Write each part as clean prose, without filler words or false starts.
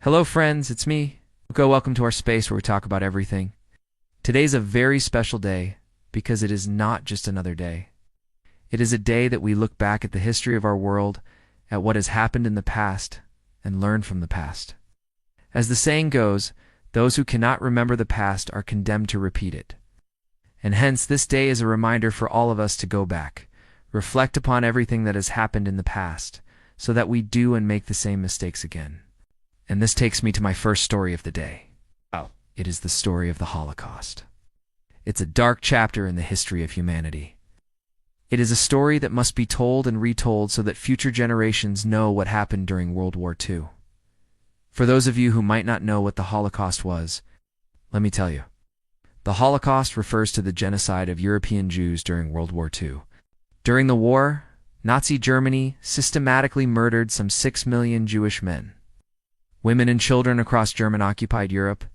Hello friends, it's me. Welcome to our space where we talk about everything. Today's a very special day because it is not just another day. It is a day that we look back at the history of our world, at what has happened in the past, and learn from the past. As the saying goes, those who cannot remember the past are condemned to repeat it. And hence this day is a reminder for all of us to go back, reflect upon everything that has happened in the past, so that we do and make the same mistakes again. And this takes me to my first story of the day. It is the story of the Holocaust. It's a dark chapter in the history of humanity. It is a story that must be told and retold so that future generations know what happened during World War II. For those of you who might not know what the Holocaust was, let me tell you. The Holocaust refers to the genocide of European Jews during World War II. During the war, Nazi Germany systematically murdered some 6 million Jewish men, women and children across German-occupied Europe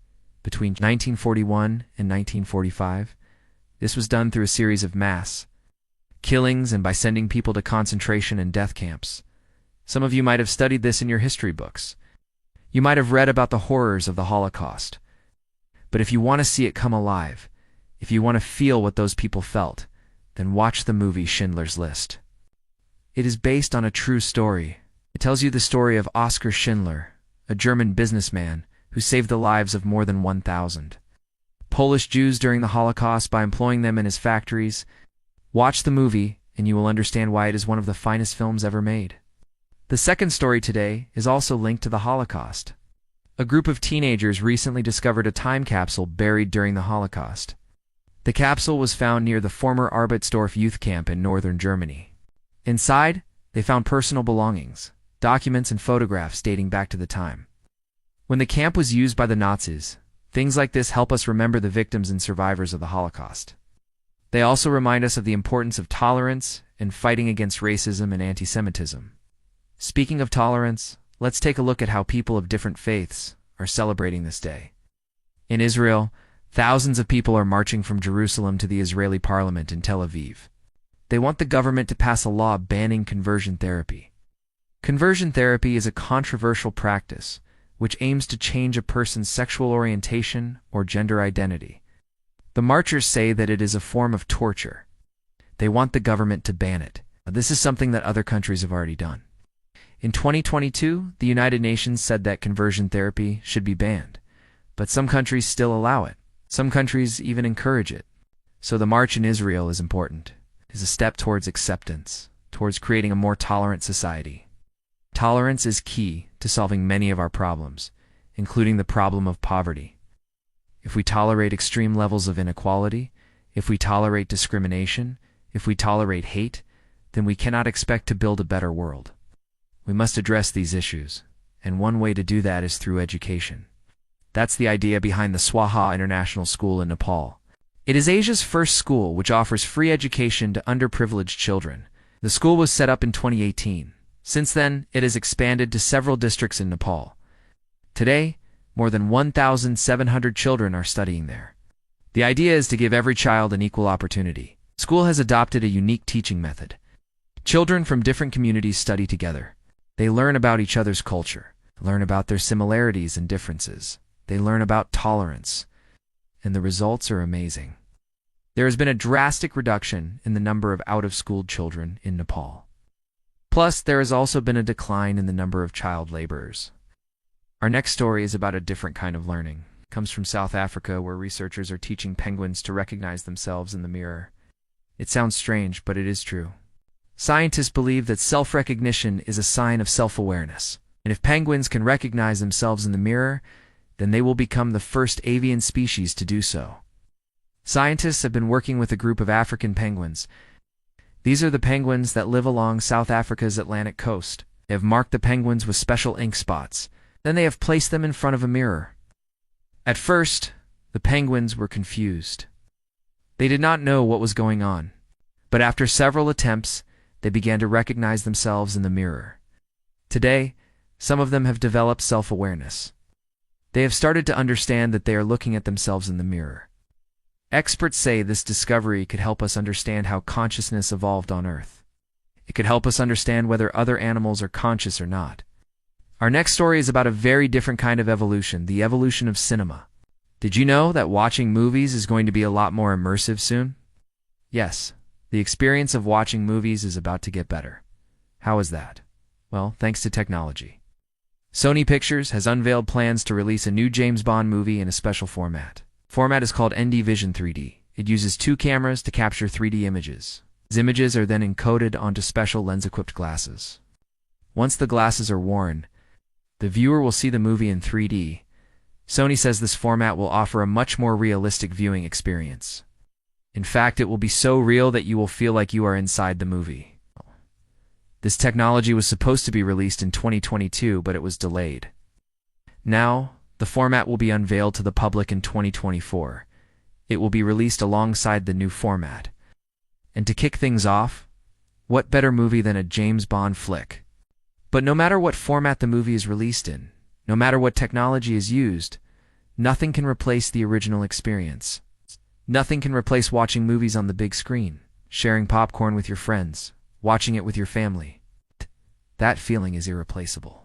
between 1941 and 1945. This was done through a series of mass killings and by sending people to concentration and death camps. Some of you might have studied this in your history books. You might have read about the horrors of the Holocaust. But if you want to see it come alive, if you want to feel what those people felt, then watch the movie Schindler's List. It is based on a true story. It tells you the story of Oskar Schindler, a German businessman who saved the lives of more than 1,000 Polish Jews during the Holocaust by employing them in his factories. Watch the movie, and you will understand why it is one of the finest films ever made. The second story today is also linked to the Holocaust. A group of teenagers recently discovered a time capsule buried during the Holocaust. The capsule was found near the former Arbeitsdorf youth camp in northern Germany. Inside, they found personal belongings, documents and photographs dating back to the time when the camp was used by the Nazis. Things like this help us remember the victims and survivors of the Holocaust. They also remind us of the importance of tolerance and fighting against racism and anti-Semitism. Speaking of tolerance, let's take a look at how people of different faiths are celebrating this day. In Israel, thousands of people are marching from Jerusalem to the Israeli parliament in Tel Aviv. They want the government to pass a law banning conversion therapy. Conversion therapy is a controversial practice which aims to change a person's sexual orientation or gender identity. The marchers say that it is a form of torture. They want the government to ban it. This is something that other countries have already done. In 2022, the United Nations said that conversion therapy should be banned, but some countries still allow it. Some countries even encourage it. So the march in Israel is important. It is a step towards acceptance, towards creating a more tolerant society. Tolerance is key to solving many of our problems, including the problem of poverty. If we tolerate extreme levels of inequality, if we tolerate discrimination, if we tolerate hate, then we cannot expect to build a better world. We must address these issues, and one way to do that is through education. That's the idea behind the Swaha International School in Nepal. It is Asia's first school which offers free education to underprivileged children. The school was set up in 2018. Since then, it has expanded to several districts in Nepal. Today, more than 1,700 children are studying there. The idea is to give every child an equal opportunity. The school has adopted a unique teaching method. Children from different communities study together. They learn about each other's culture, learn about their similarities and differences. They learn about tolerance, and the results are amazing. There has been a drastic reduction in the number of out-of-school children in Nepal. Plus, there has also been a decline in the number of child laborers. Our next story is about a different kind of learning. It comes from South Africa, where researchers are teaching penguins to recognize themselves in the mirror. It sounds strange, but it is true. Scientists believe that self-recognition is a sign of self-awareness. And if penguins can recognize themselves in the mirror, then they will become the first avian species to do so. Scientists have been working with a group of African penguins. These are the penguins that live along South Africa's Atlantic coast. They have marked the penguins with special ink spots. Then they have placed them in front of a mirror. At first, the penguins were confused. They did not know what was going on. But after several attempts, they began to recognize themselves in the mirror. Today, some of them have developed self-awareness. They have started to understand that they are looking at themselves in the mirror. Experts say this discovery could help us understand how consciousness evolved on Earth. It could help us understand whether other animals are conscious or not. Our next story is about a very different kind of evolution, the evolution of cinema. Did you know that watching movies is going to be a lot more immersive soon? Yes, the experience of watching movies is about to get better. How is that? Well, thanks to technology. Sony Pictures has unveiled plans to release a new James Bond movie in a special format. The format is called ND Vision 3D. It uses 2 cameras to capture 3D images. These images are then encoded onto special lens-equipped glasses. Once the glasses are worn, the viewer will see the movie in 3D. Sony says this format will offer a much more realistic viewing experience. In fact, it will be so real that you will feel like you are inside the movie. This technology was supposed to be released in 2022, but it was delayed. Now, the format will be unveiled to the public in 2024. It will be released alongside the new format. And to kick things off, what better movie than a James Bond flick? But no matter what format the movie is released in, no matter what technology is used, nothing can replace the original experience. Nothing can replace watching movies on the big screen, sharing popcorn with your friends, watching it with your family. That feeling is irreplaceable.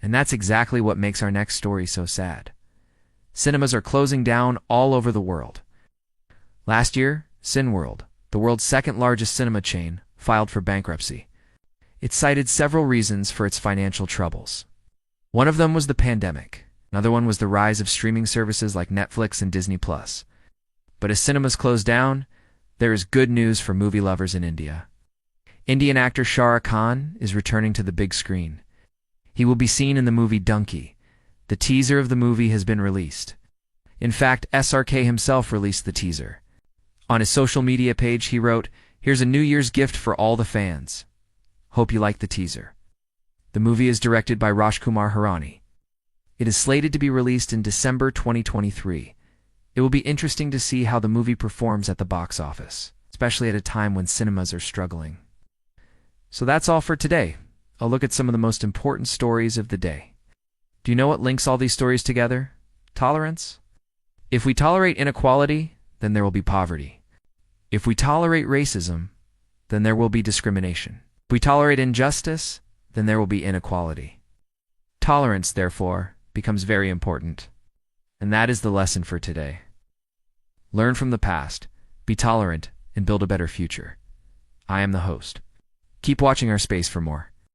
And that's exactly what makes our next story so sad. Cinemas are closing down all over the world. Last year, Cineworld, the world's second-largest cinema chain, filed for bankruptcy. It cited several reasons for its financial troubles. One of them was the pandemic. Another one was the rise of streaming services like Netflix and Disney+. But as cinemas close down, there is good news for movie lovers in India. Indian actor Shah Rukh Khan is returning to the big screen. He will be seen in the movie Donkey. The teaser of the movie has been released. In fact, SRK himself released the teaser. On his social media page, he wrote, "Here's a New Year's gift for all the fans. Hope you like the teaser." The movie is directed by Rajkumar Hirani. It is slated to be released in December 2023. It will be interesting to see how the movie performs at the box office, especially at a time when cinemas are struggling. So that's all for today. I'll look at some of the most important stories of the day. Do you know what links all these stories together? Tolerance? If we tolerate inequality, then there will be poverty. If we tolerate racism, then there will be discrimination. If we tolerate injustice, then there will be inequality. Tolerance, therefore, becomes very important. And that is the lesson for today. Learn from the past, be tolerant, and build a better future. I am the host. Keep watching our space for more.